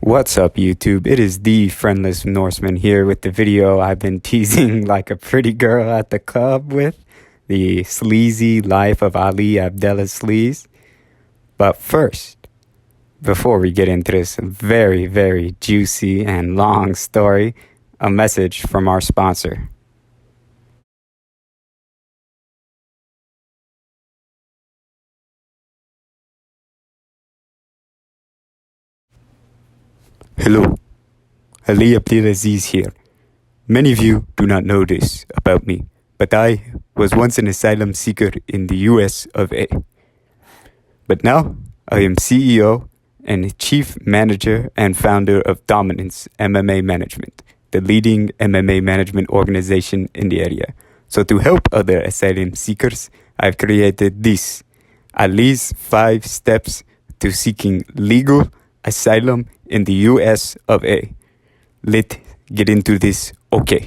What's up, YouTube? It is the Friendless Norseman here with the video I've been teasing like a pretty girl at the club with, the Sleazy Life of Ali Abdelaziz. But first, before we get into this very, very juicy and long story, a message from our sponsor. Hello, Ali Abdelaziz here. Many of you do not know this about me, but I was once an asylum seeker in the US of A. But now I am CEO and Chief Manager and founder of Dominance MMA Management, the leading MMA management organization in the area. So to help other asylum seekers, I've created this, Ali's 5 steps to seeking legal asylum in the US of A. Let's get into this, okay?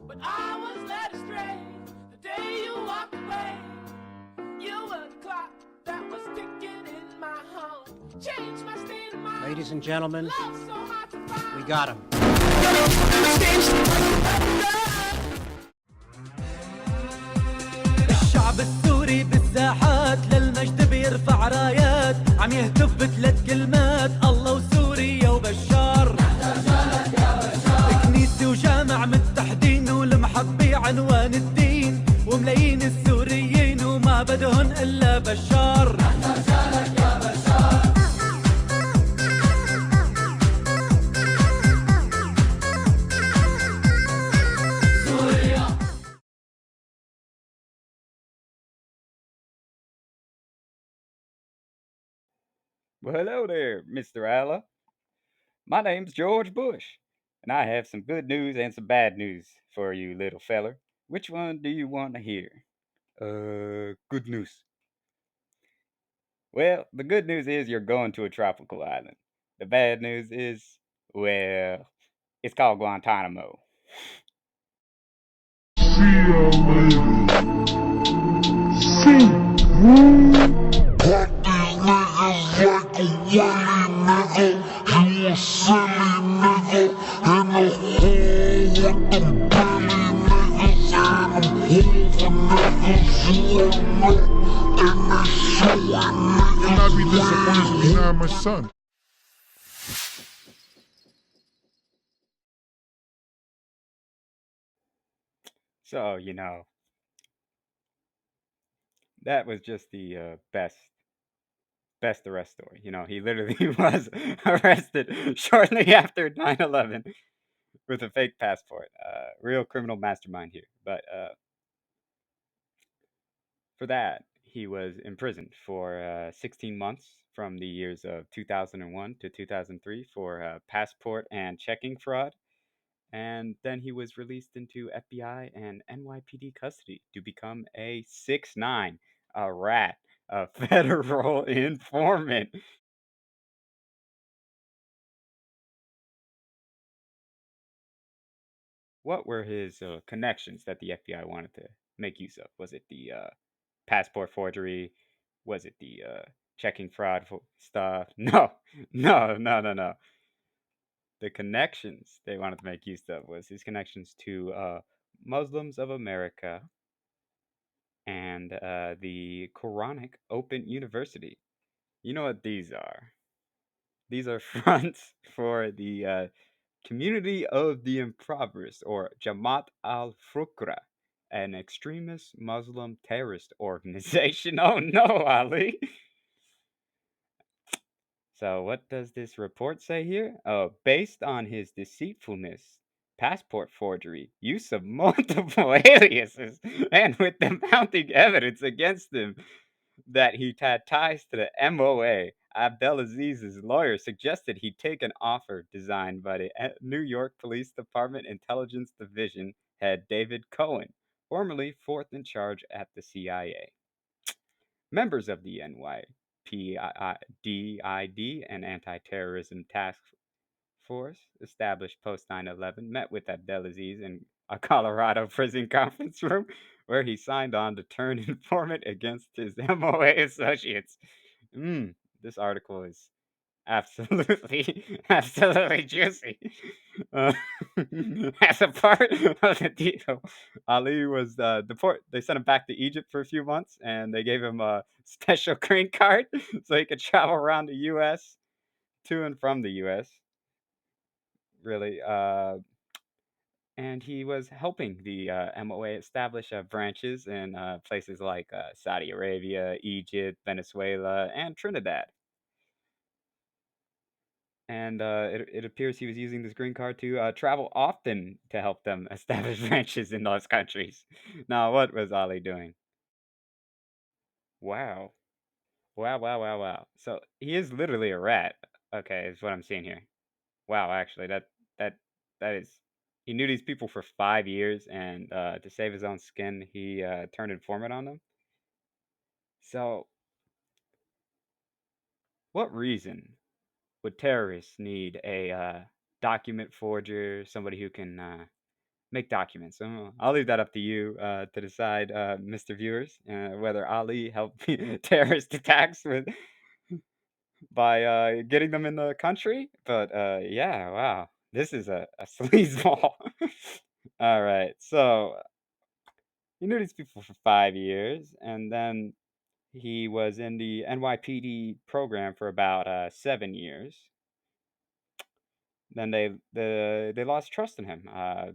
But I was led astray the day you walked away. You were the clock that was ticking in my home. Changed my state of mind. Ladies and gentlemen, Love so hard to find. we got him. الشعب السوري بالساحات للمجد بيرفع رايات عم يهتف بثلاث كلمات الله وسوريا وبشار كنيسة وجامع متحدين والمحبي عنوان الدين وملايين السوريين وما بدهن إلا بشار Well, hello there, Mr. Allah. My name's George Bush, and I have some good news and some bad news for you, little feller. Which one do you want to hear? Good news. Well, the good news is you're going to a tropical island. The bad news is, well, it's called Guantanamo. And I'd be disappointed to deny my son. So, that was just the best arrest story. He literally was arrested shortly after 9/11 with a fake passport. Real criminal mastermind here. But for that, he was imprisoned for 16 months from the years of 2001 to 2003 for passport and checking fraud. And then he was released into FBI and NYPD custody to become a 6'9", a rat, a federal informant. What were his connections that the FBI wanted to make use of? Was it the passport forgery? Was it the checking fraud stuff? No, no. The connections they wanted to make use of was his connections to Muslims of America and the Quranic Open University. You know what these are? These are fronts for the Community of the Impoverished, or Jamaat al Fukra, an extremist Muslim terrorist organization. Oh no, Ali. So, what does this report say here? Oh, based on his deceitfulness, passport forgery, use of multiple aliases, and with the mounting evidence against him that he had ties to the MOA, Abdelaziz's lawyer suggested he take an offer designed by the New York Police Department Intelligence Division head David Cohen, formerly fourth in charge at the CIA. Members of the NYPDID and Anti-Terrorism Task Force, established post 9/11, met with Abdelaziz in a Colorado prison conference room where he signed on to turn informant against his MOA associates. This article is absolutely, absolutely juicy. Uh, as a part of the deal, Ali was deported. They sent him back to Egypt for a few months, and they gave him a special green card so he could travel around the U.S. to and from the U.S. Really, and he was helping the MOA establish branches in places like Saudi Arabia, Egypt, Venezuela, and Trinidad. And it appears he was using this green card to travel often to help them establish branches in those countries. Now, what was Ali doing? Wow. Wow, wow, wow, wow. So he is literally a rat. Okay, is what I'm seeing here. Wow, actually, that that is. He knew these people for 5 years, and to save his own skin, he turned informant on them. So, what reason would terrorists need a document forger, somebody who can make documents? I'll leave that up to you to decide, Mr. Viewers, whether Ali helped terrorist attacks with by getting them in the country. But yeah, wow, this is a sleazeball. All right, so he knew these people for 5 years, and then he was in the NYPD program for about 7 years. Then they lost trust in him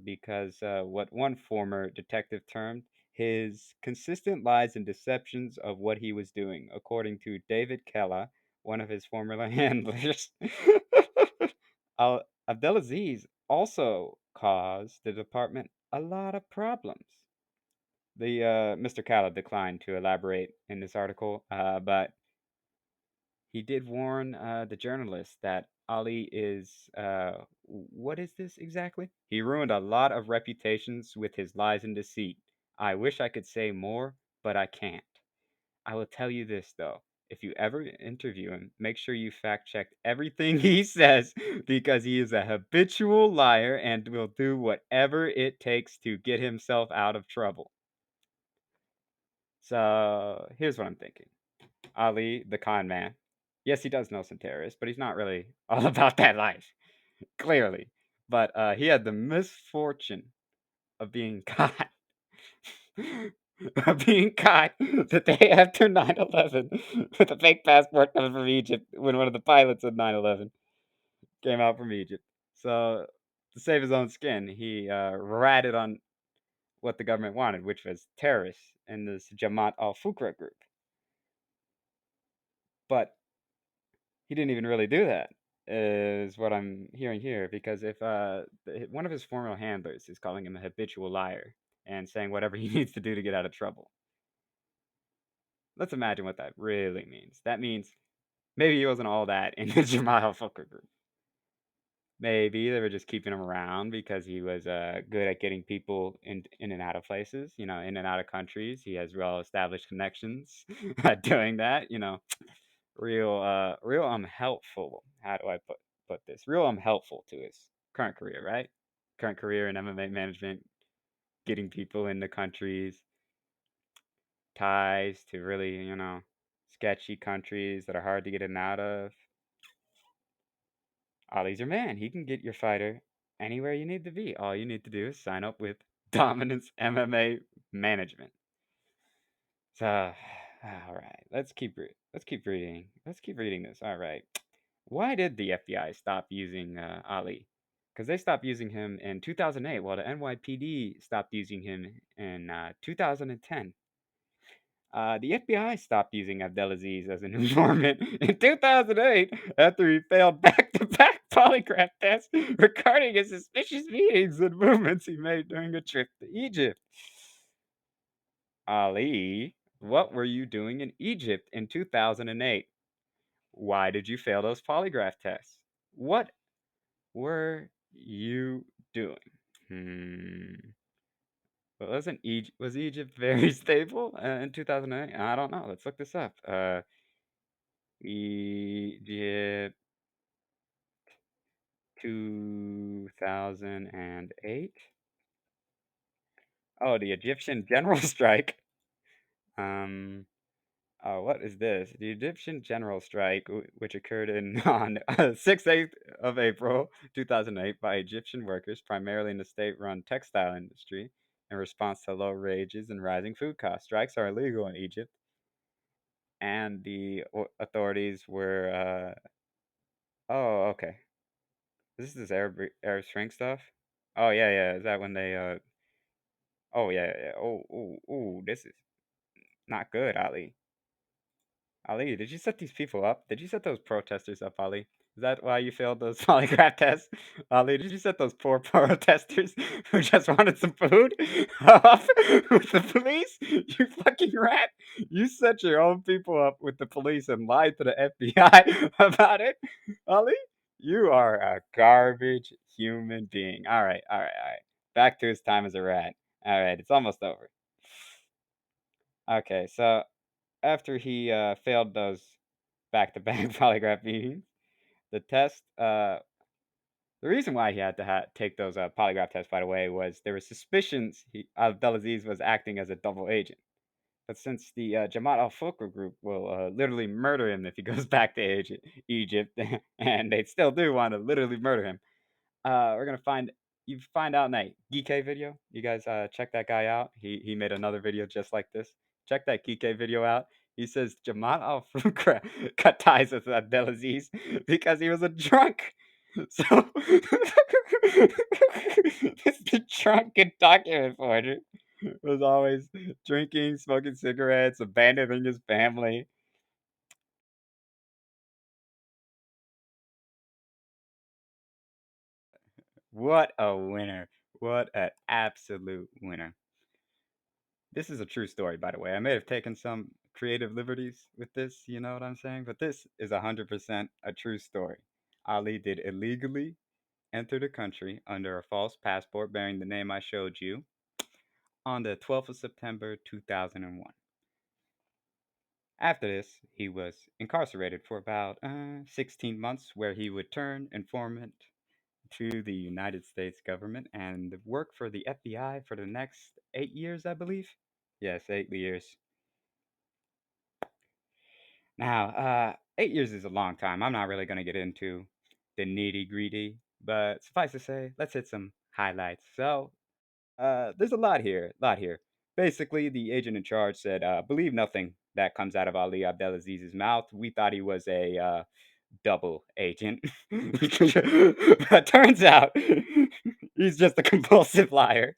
because what one former detective termed his consistent lies and deceptions of what he was doing, according to David Kella, one of his former handlers. Abdelaziz also caused the department a lot of problems. The Mr. Kalla declined to elaborate in this article, but he did warn the journalist that Ali is what is this exactly? He ruined a lot of reputations with his lies and deceit. I wish I could say more, but I can't. I will tell you this though. If you ever interview him, make sure you fact check everything he says because he is a habitual liar and will do whatever it takes to get himself out of trouble. So here's what I'm thinking. Ali, the con man. Yes, he does know some terrorists, but he's not really all about that life, clearly. But he had the misfortune of being caught. Of being caught the day after 9/11 with a fake passport coming from Egypt when one of the pilots of 9/11 came out from Egypt. So, to save his own skin, he ratted on what the government wanted, which was terrorists in this Jamaat al Fukra group. But he didn't even really do that, is what I'm hearing here. Because if one of his former handlers is calling him a habitual liar and saying whatever he needs to do to get out of trouble, let's imagine what that really means. That means maybe he wasn't all that in the Jamal Fucker group. Maybe they were just keeping him around because he was good at getting people in and out of places, in and out of countries. He has well established connections at doing that, real unhelpful. How do I put this? Real unhelpful to his current career, right? Current career in MMA management, getting people into countries, ties to really, sketchy countries that are hard to get in and out of. Ali's your man. He can get your fighter anywhere you need to be. All you need to do is sign up with Dominance MMA Management. So, all right, let's keep reading. Let's keep reading this. All right. Why did the FBI stop using Ali? Because they stopped using him in 2008, while the NYPD stopped using him in 2010. The FBI stopped using Abdelaziz as an informant in 2008 after he failed back to back polygraph tests regarding his suspicious meetings and movements he made during a trip to Egypt. Ali, what were you doing in Egypt in 2008? Why did you fail those polygraph tests? What were you doing? Hmm. Was Egypt very stable in 2008? I don't know. Let's look this up. Egypt 2008. Oh, the Egyptian general strike. Um, oh, what is this? The Egyptian general strike, which occurred on 6th 8th of April 2008 by Egyptian workers, primarily in the state-run textile industry, in response to low wages and rising food costs. Strikes are illegal in Egypt, and the authorities were. Oh, okay. This Arab Spring stuff. Oh yeah, yeah. Is that when they? Oh yeah, yeah. Oh, oh, oh. This is not good, Ali. Ali, did you set these people up? Did you set those protesters up, Ali? Is that why you failed those polygraph tests? Ali, did you set those poor protesters who just wanted some food up with the police? You fucking rat! You set your own people up with the police and lied to the FBI about it? Ali, you are a garbage human being. Alright, alright, alright. Back to his time as a rat. Alright, it's almost over. Okay, so after he failed those back-to-back polygraph meetings, the test. The reason why he had to take those polygraph tests, by the way, was there were suspicions Abdel Aziz was acting as a double agent. But since the Jamaat al-Fukr group will literally murder him if he goes back to Egypt, and they still do want to literally murder him, we're gonna find out in that Geek video. You guys check that guy out. He made another video just like this. Check that Geek video out. He says Jamal Al Fukra cut ties with Abdelaziz because he was a drunk. So this the drunken document forger was always drinking, smoking cigarettes, abandoning his family. What a winner. What an absolute winner. This is a true story, by the way. I may have taken some creative liberties with this, you know what I'm saying? But this is 100% a true story. Ali did illegally enter the country under a false passport bearing the name I showed you on the 12th of September 2001. After this, he was incarcerated for about 16 months, where he would turn informant to the United States government and work for the FBI for the next 8 years, I believe. Yes, 8 years. Now, 8 years is a long time. I'm not really going to get into the nitty gritty, but suffice to say, let's hit some highlights. So, there's a lot here, Basically, the agent in charge said, "Believe nothing that comes out of Ali Abdelaziz's mouth. We thought he was a double agent, but turns out he's just a compulsive liar."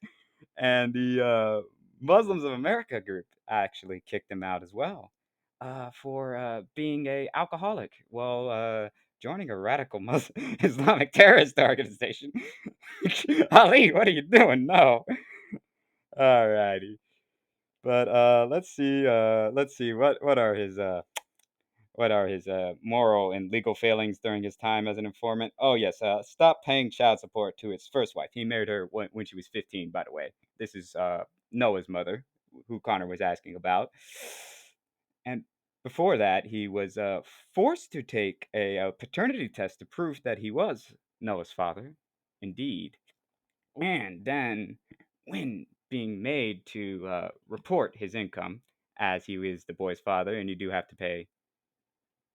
And the Muslims of America group actually kicked him out as well for being a alcoholic while joining a radical Muslim Islamic terrorist organization. Ali, what are you doing? No. Alrighty. But let's see what are his moral and legal failings during his time as an informant? Oh yes, stop paying child support to his first wife. He married her when she was 15, by the way. This is Noah's mother, who Connor was asking about. And before that, he was forced to take a paternity test to prove that he was Noah's father, indeed. And then, when being made to report his income, as he is the boy's father, and you do have to pay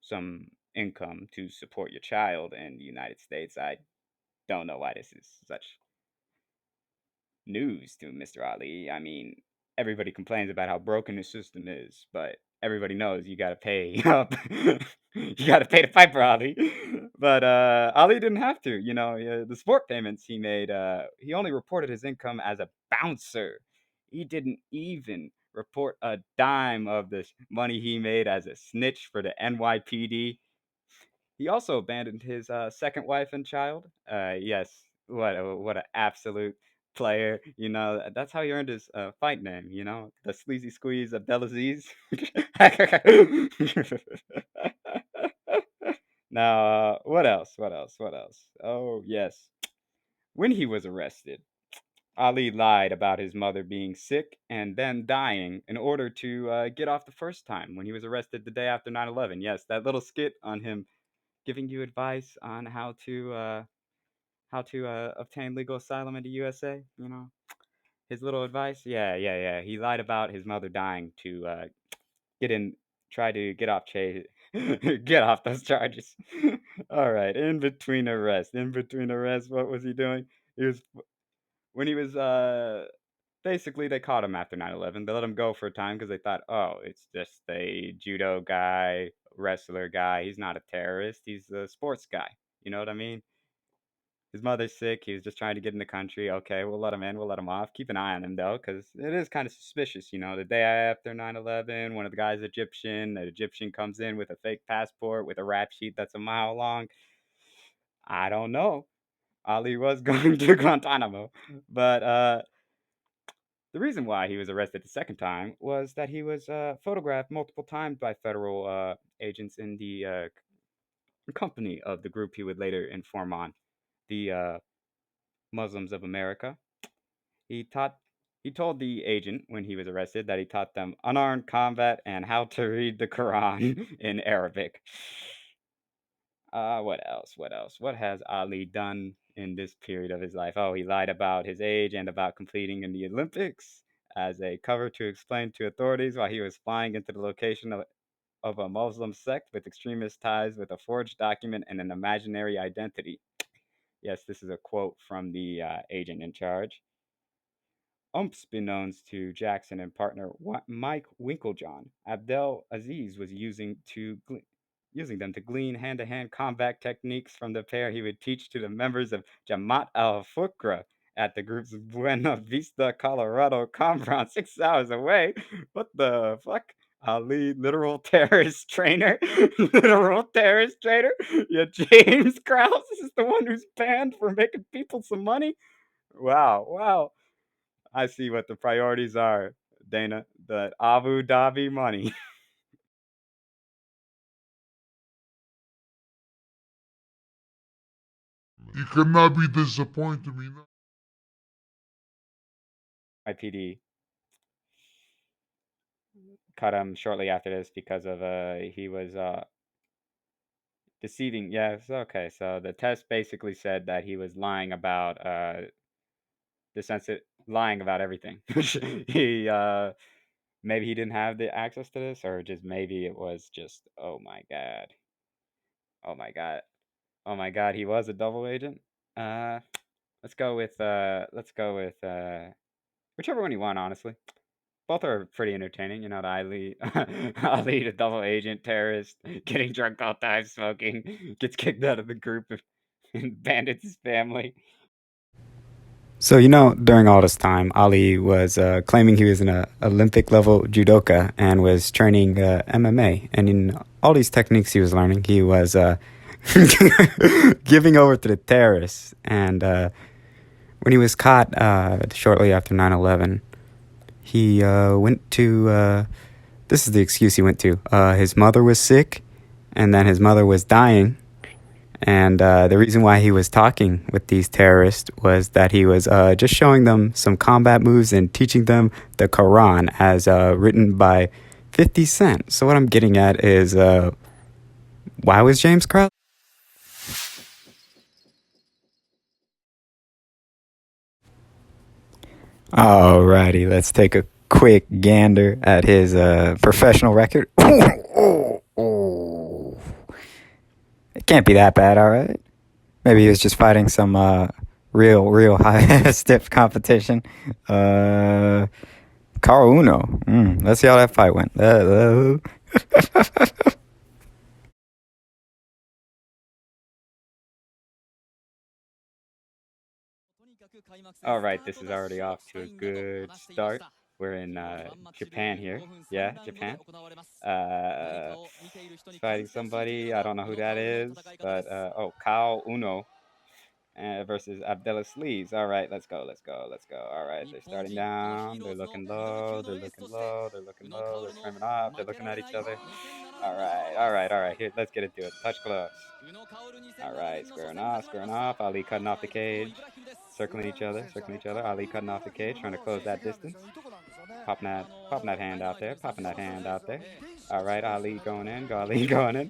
some income to support your child in the United States. I don't know why this is such news to Mr. Ali. I mean, everybody complains about how broken the system is, but everybody knows you gotta pay up. You gotta pay to fight for Ali. But Ali didn't have to. The sport payments he made. He only reported his income as a bouncer. He didn't even report a dime of the money he made as a snitch for the NYPD. He also abandoned his second wife and child. Yes, what an absolute player. That's how he earned his fight name. The Sleazy Squeeze Abdelaziz. Now, what else? What else? What else? Oh, yes. When he was arrested, Ali lied about his mother being sick and then dying in order to get off the first time when he was arrested the day after 9/11. Yes, that little skit on him giving you advice on how to obtain legal asylum in the USA. His little advice. Yeah. He lied about his mother dying to get in, try to get off get off those charges. All right. In between arrests, what was he doing? He was when he was basically they caught him after 9/11. They let him go for a time because they thought, oh, it's just a judo guy, wrestler guy. He's not a terrorist. He's a sports guy. You know what I mean? His mother's sick. He was just trying to get in the country. Okay, we'll let him in. We'll let him off. Keep an eye on him, though, because it is kind of suspicious. The day after 9/11, one of the guys Egyptian. The Egyptian comes in with a fake passport with a rap sheet that's a mile long. I don't know. Ali was going to Guantanamo. But the reason why he was arrested the second time was that he was photographed multiple times by federal agents in the company of the group he would later inform on, the Muslims of America. He told the agent when he was arrested that he taught them unarmed combat and how to read the Quran in Arabic. What else? What else? What has Ali done in this period of his life? Oh, he lied about his age and about competing in the Olympics as a cover to explain to authorities why he was flying into the location of a Muslim sect with extremist ties with a forged document and an imaginary identity. Yes, this is a quote from the agent in charge. Unbeknownst to Jackson and partner Mike Winklejohn, Abdel Aziz was using them to glean hand-to-hand combat techniques from the pair he would teach to the members of Jamaat al-Fukra at the group's Buena Vista, Colorado compound 6 hours away. What the fuck? Ali, literal terrorist trainer? Literal terrorist trainer? Yeah, James Krause is the one who's banned for making people some money? Wow. I see what the priorities are, Dana. The Abu Dhabi money. You cannot be disappointed in me now. IPD cut him shortly after this because of he was deceiving. Yes, okay. So the test basically said that he was lying about lying about everything. He maybe he didn't have the access to this, or just maybe it was just oh my god, he was a double agent. Let's go with whichever one you want. Honestly, both are pretty entertaining. The Ali, Ali, the double agent terrorist, getting drunk all time, smoking, gets kicked out of the group and abandons his family. So, during all this time, Ali was claiming he was an Olympic-level judoka and was training MMA. And in all these techniques he was learning, he was giving over to the terrorists. And when he was caught shortly after 9/11, he went to... this is the excuse he went to. His mother was sick, and then his mother was dying. And the reason why he was talking with these terrorists was that he was just showing them some combat moves and teaching them the Quran as written by 50 Cent. So what I'm getting at is, why was James Krause? Alrighty, let's take a quick gander at his professional record. It can't be that bad, all right? Maybe he was just fighting some real high stiff competition. Carl Uno. Let's see how that fight went. All right, this is already off to a good start. We're in Japan here. Yeah, Japan. Fighting somebody. I don't know who that is, but Kao Uno versus Abdelaziz. All right, let's go. All right, they're starting down. They're looking low. They're looking low. They're scrimming off. They're looking at each other. All right. Here, let's get into it. Touch gloves. All right, squaring off. Ali cutting off the cage. Circling each other. Ali cutting off the cage, trying to close that distance. Popping that hand out there. All right, Ali going in. Ali going in.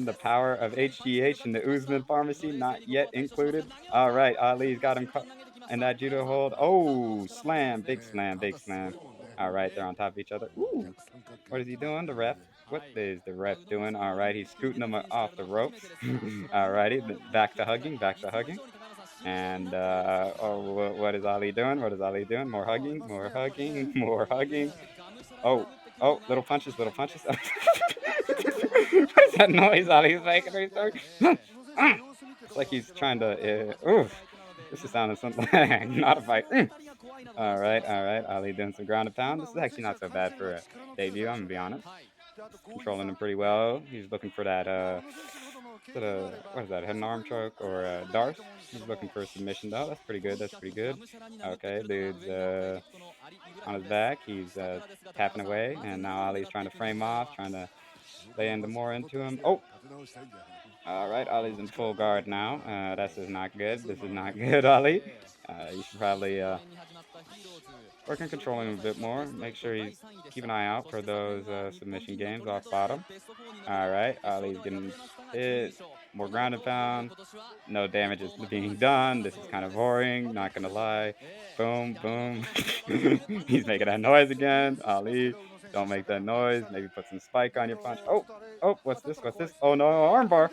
The power of HGH in the Usman pharmacy not yet included. All right, Ali's got him in that judo hold. Oh, slam, big slam. All right, they're on top of each other. Ooh, what is he doing? The ref. What is the ref doing? All right, he's scooting him off the ropes. All righty, back to hugging. And what is Ali doing? More hugging. Oh, little punches. What is that noise Ali's making? It's like he's trying to. This is sounding something not a fight. All right. Ali doing some ground and pound. This is actually not so bad for a debut. I'm gonna be honest. Controlling him pretty well. He's looking for that. What is that? Head and arm choke or Darce? He's looking for a submission though. That's pretty good. Okay, dude's on his back. He's tapping away, and now Ali's trying to frame off, trying to lay more into him. Oh! All right, Ali's in full guard now. This is not good, Ali. You should probably work on controlling him a bit more. Make sure he's keep an eye out for those submission games off bottom. All right, Ali's getting hit. More ground and pound. No damage is being done. This is kind of boring, not gonna lie. Boom. He's making that noise again. Ali, don't make that noise. Maybe put some spike on your punch. Oh, what's this? Oh no, armbar.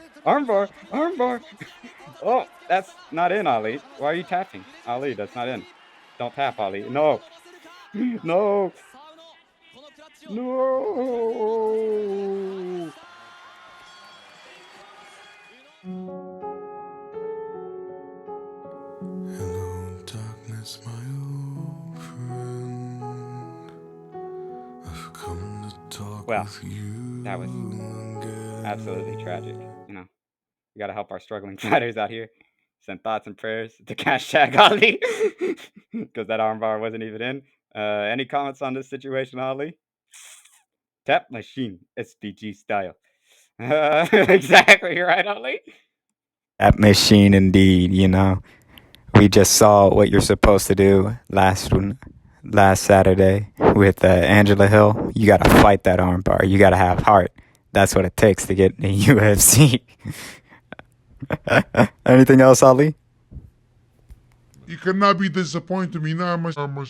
Oh, that's not in, Ali. Why are you tapping? Ali, that's not in. Don't tap, Ali. No. Hello, darkness, my old friend. I've come to talk with you. That was absolutely tragic. We gotta help our struggling fighters out here. Send thoughts and prayers to hashtag Ali, because that armbar wasn't even in. Any comments on this situation, Ali? Tap machine, SPG style. Exactly, you're right, Ali. That machine, indeed. We just saw what you're supposed to do last Saturday with Angela Hill. You got to fight that armbar. You got to have heart. That's what it takes to get in the UFC. Anything else, Ali? You cannot be disappointed me now, my son.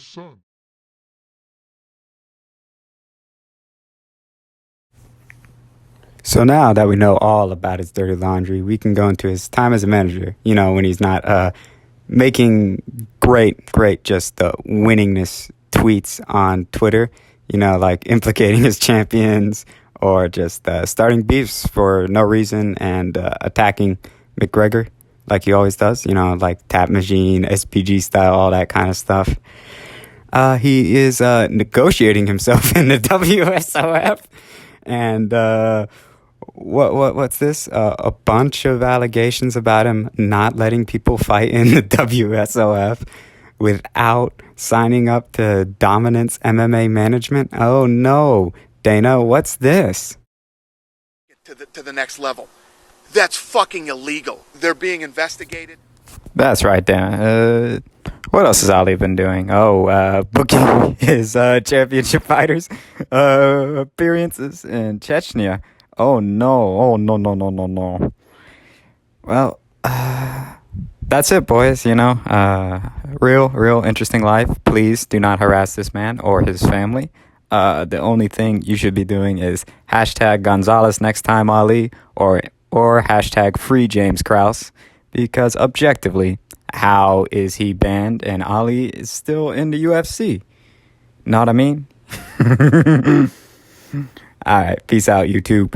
So now that we know all about his dirty laundry, we can go into his time as a manager, when he's not making great just winningness tweets on Twitter, like implicating his champions or just starting beefs for no reason and attacking McGregor like he always does, like tap machine, SPG style, all that kind of stuff. He is negotiating himself in the WSOF and what's this? A bunch of allegations about him not letting people fight in the WSOF without signing up to Dominance MMA Management. Oh no, Dana, what's this? To the next level. That's fucking illegal. They're being investigated. That's right, Dana. What else has Ali been doing? Booking his championship fighters appearances in Chechnya. Oh no. Well, that's it, boys. Real interesting life. Please do not harass this man or his family. The only thing you should be doing is hashtag Gonzalez next time, Ali, or hashtag free James Krause, because objectively, how is he banned and Ali is still in the UFC? Know what I mean? Alright, peace out, YouTube.